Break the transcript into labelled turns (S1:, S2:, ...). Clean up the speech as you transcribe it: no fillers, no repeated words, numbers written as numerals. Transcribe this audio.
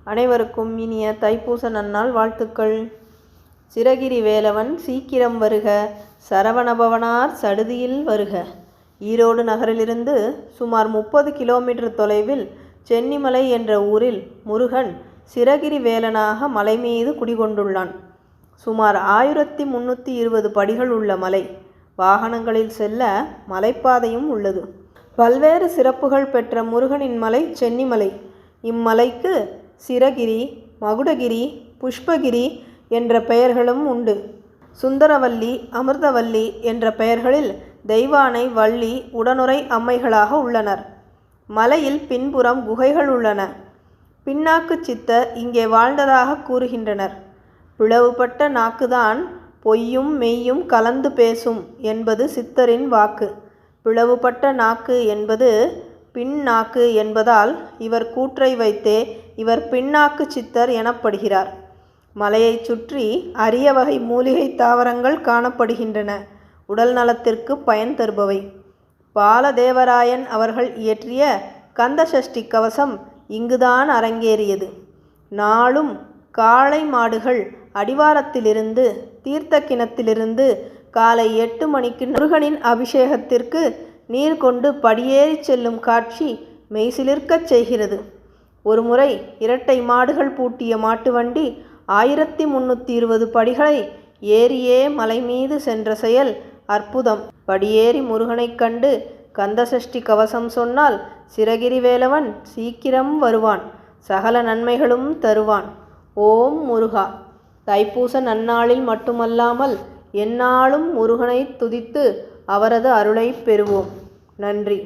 S1: அனைவருக்கும் இனிய தைப்பூச நன்னாள் வாழ்த்துக்கள். சிரகிரி வேலவன் சீக்கிரம் வருக, சரவணபவனார் சடுதியில் வருக. ஈரோடு நகரிலிருந்து சுமார் 30 கிலோமீட்டர் தொலைவில் சென்னிமலை என்ற ஊரில் முருகன் சிரகிரி வேலனாக மலை மீது குடிகொண்டுள்ளான். சுமார் 1320 படிகள் உள்ள மலை. வாகனங்களில் செல்ல மலைப்பாதையும் உள்ளது. பல்வேறு சிறப்புகள் பெற்ற முருகனின் மலை சென்னிமலை. இம்மலைக்கு சிரகிரி, மகுடகிரி, புஷ்பகிரி என்ற பெயர்களும் உண்டு. சுந்தரவல்லி, அமிர்தவல்லி என்ற பெயர்களில் தெய்வானை, வள்ளி, உடனுறை அம்மைகளாக உள்ளனர். மலையில் பின்புறம் குகைகள் உள்ளன. பின்னாக்கு சித்தர் இங்கே வாழ்ந்ததாக கூறுகின்றனர். பிளவுபட்ட நாக்குதான் பொய்யும் மெய்யும் கலந்து பேசும் என்பது சித்தரின் வாக்கு. பிளவுபட்ட நாக்கு என்பது பின் நாக்கு என்பதால் இவர் கூற்றை வைத்தே இவர் பின்னாக்கு சித்தர் எனப்படுகிறார். மலையைச் சுற்றி அரிய வகை மூலிகை தாவரங்கள் காணப்படுகின்றன. உடல் நலத்திற்கு பயன் தருபவை. பாலதேவராயன் அவர்கள் இயற்றிய கந்தசஷ்டி கவசம் இங்குதான் அரங்கேறியது. நாளும் காளை மாடுகள் அடிவாரத்திலிருந்து தீர்த்த கிணத்திலிருந்து காலை 8 மணிக்கு முருகனின் அபிஷேகத்திற்கு நீர் கொண்டு படியேறி செல்லும் காட்சி மெய்சிலிர்க்கச் செய்கிறது. ஒருமுறை இரட்டை மாடுகள் பூட்டிய மாட்டு வண்டி 1320 படிகளை ஏறியே மலை மீது சென்ற செயல் அற்புதம். படியேறி முருகனைக் கண்டு கந்தசஷ்டி கவசம் சொன்னால் சிரகிரி வேலவன் சீக்கிரம் வருவான், சகல நன்மைகளும் தருவான். ஓம் முருகா. தைப்பூச நன்னாளில் மட்டுமல்லாமல் எந்நாளும் முருகனை துதித்து அவரது அருளை பெறுவோம். நன்றி.